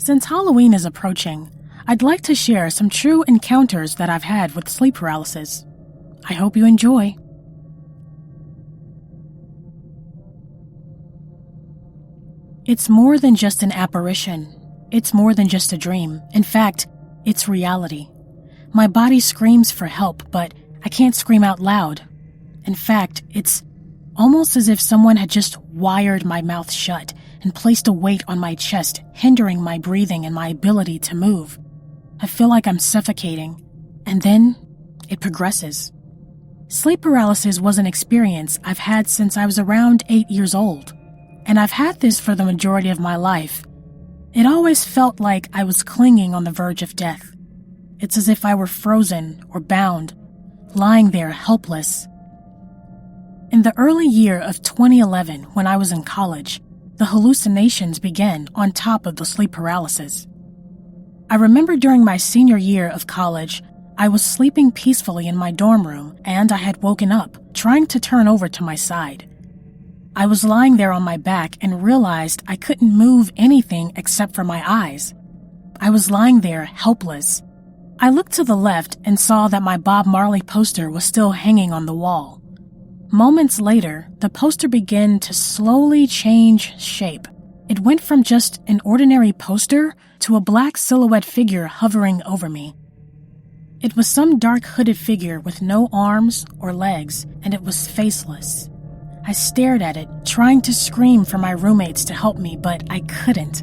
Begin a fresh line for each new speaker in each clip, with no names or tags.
Since Halloween is approaching, I'd like to share some true encounters that I've had with sleep paralysis. I hope you enjoy. It's more than just an apparition. It's more than just a dream. In fact, it's reality. My body screams for help, but I can't scream out loud. In fact, it's almost as if someone had just wired my mouth shut and placed a weight on my chest, hindering my breathing and my ability to move. I feel like I'm suffocating, and then it progresses. Sleep paralysis was an experience I've had since I was around 8 years old, and I've had this for the majority of my life. It always felt like I was clinging on the verge of death. It's as if I were frozen or bound, lying there helpless. In the early year of 2011, when I was in college, the hallucinations began on top of the sleep paralysis. I remember during my senior year of college, I was sleeping peacefully in my dorm room and I had woken up, trying to turn over to my side. I was lying there on my back and realized I couldn't move anything except for my eyes. I was lying there helpless. I looked to the left and saw that my Bob Marley poster was still hanging on the wall. Moments later, the poster began to slowly change shape. It went from just an ordinary poster to a black silhouette figure hovering over me. It was some dark hooded figure with no arms or legs, and it was faceless. I stared at it, trying to scream for my roommates to help me, but I couldn't.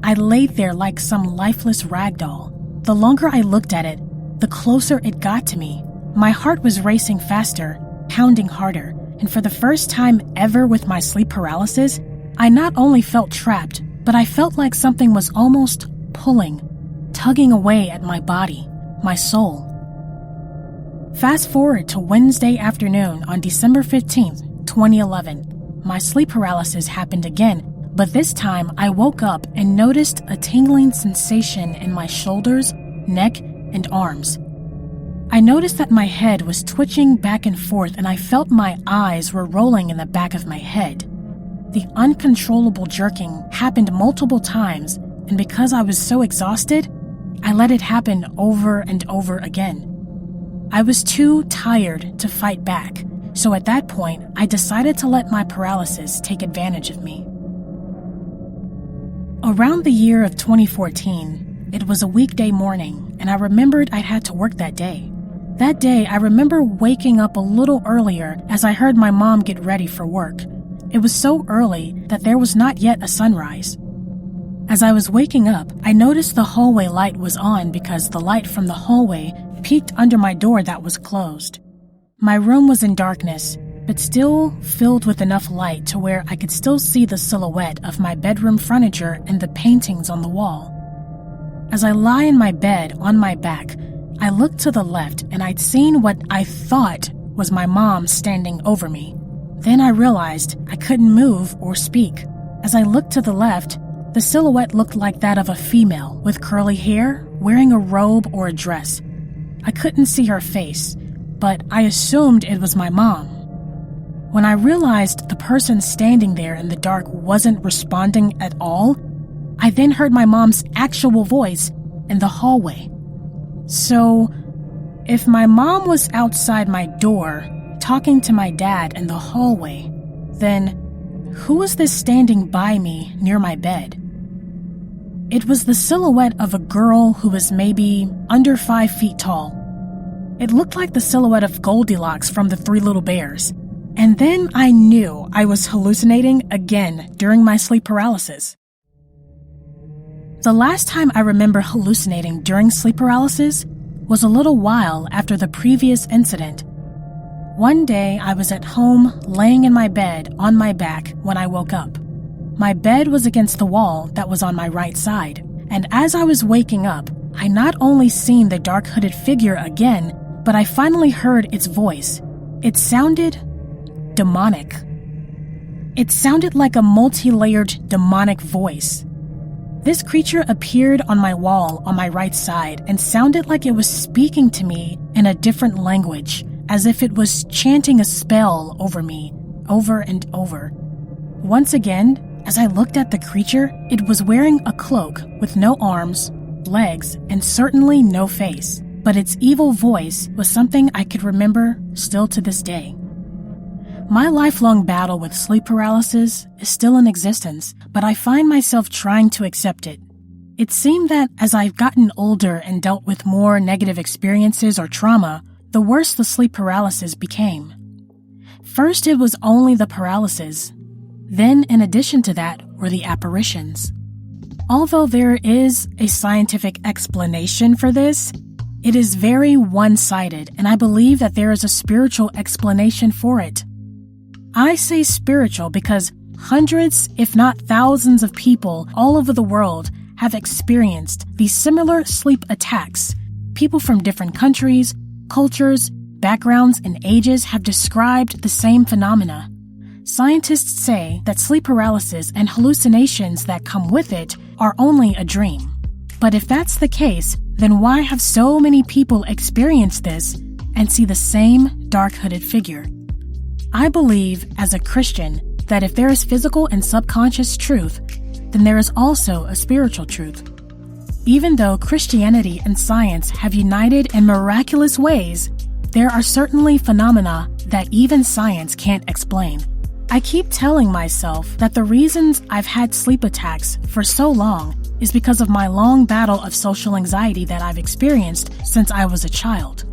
I laid there like some lifeless ragdoll. The longer I looked at it, the closer it got to me. My heart was racing faster, pounding harder, and for the first time ever with my sleep paralysis, I not only felt trapped, but I felt like something was almost pulling, tugging away at my body, my soul. Fast forward to Wednesday afternoon on December 15th, 2011. My sleep paralysis happened again, but this time I woke up and noticed a tingling sensation in my shoulders, neck, and arms. I noticed that my head was twitching back and forth and I felt my eyes were rolling in the back of my head. The uncontrollable jerking happened multiple times, and because I was so exhausted, I let it happen over and over again. I was too tired to fight back, so at that point, I decided to let my paralysis take advantage of me. Around the year of 2014, it was a weekday morning, and I remembered I had to work that day. That day, I remember waking up a little earlier as I heard my mom get ready for work. It was so early that there was not yet a sunrise. As I was waking up, I noticed the hallway light was on because the light from the hallway peeked under my door that was closed. My room was in darkness, but still filled with enough light to where I could still see the silhouette of my bedroom furniture and the paintings on the wall. As I lie in my bed on my back, I looked to the left and I'd seen what I thought was my mom standing over me. Then I realized I couldn't move or speak. As I looked to the left, the silhouette looked like that of a female with curly hair, wearing a robe or a dress. I couldn't see her face, but I assumed it was my mom. When I realized the person standing there in the dark wasn't responding at all, I then heard my mom's actual voice in the hallway. So, if my mom was outside my door, talking to my dad in the hallway, then who was this standing by me near my bed? It was the silhouette of a girl who was maybe under 5 feet tall. It looked like the silhouette of Goldilocks from the Three Little Bears. And then I knew I was hallucinating again during my sleep paralysis. The last time I remember hallucinating during sleep paralysis was a little while after the previous incident. One day I was at home laying in my bed on my back when I woke up. My bed was against the wall that was on my right side, and as I was waking up, I not only seen the dark hooded figure again, but I finally heard its voice. It sounded demonic. It sounded like a multi-layered demonic voice. This creature appeared on my wall on my right side and sounded like it was speaking to me in a different language, as if it was chanting a spell over me, over and over. Once again, As I looked at the creature, it was wearing a cloak with no arms, legs, and certainly no face. But its evil voice was something I could remember still to this day. My lifelong battle with sleep paralysis is still in existence, but I find myself trying to accept it. It seemed that as I've gotten older and dealt with more negative experiences or trauma, the worse the sleep paralysis became. First, it was only the paralysis. Then, in addition to that, were the apparitions. Although there is a scientific explanation for this, it is very one-sided, and I believe that there is a spiritual explanation for it. I say spiritual because hundreds, if not thousands of people all over the world have experienced these similar sleep attacks. People from different countries, cultures, backgrounds, and ages have described the same phenomena. Scientists say that sleep paralysis and hallucinations that come with it are only a dream. But if that's the case, then why have so many people experienced this and see the same dark-hooded figure? I believe, as a Christian, that if there is physical and subconscious truth, then there is also a spiritual truth. Even though Christianity and science have united in miraculous ways, there are certainly phenomena that even science can't explain. I keep telling myself that the reasons I've had sleep attacks for so long is because of my long battle of social anxiety that I've experienced since I was a child.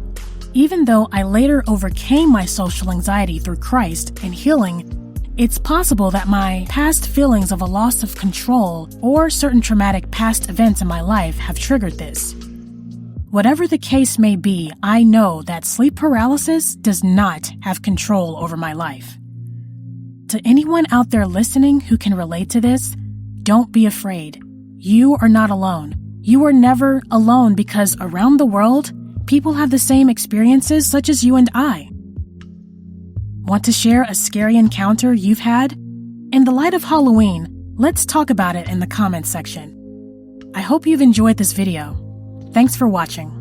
Even though I later overcame my social anxiety through Christ and healing, it's possible that my past feelings of a loss of control or certain traumatic past events in my life have triggered this. Whatever the case may be, I know that sleep paralysis does not have control over my life. To anyone out there listening who can relate to this, don't be afraid. You are not alone. You are never alone because around the world, people have the same experiences such as you and I. Want to share a scary encounter you've had? In the light of Halloween, let's talk about it in the comments section. I hope you've enjoyed this video. Thanks for watching.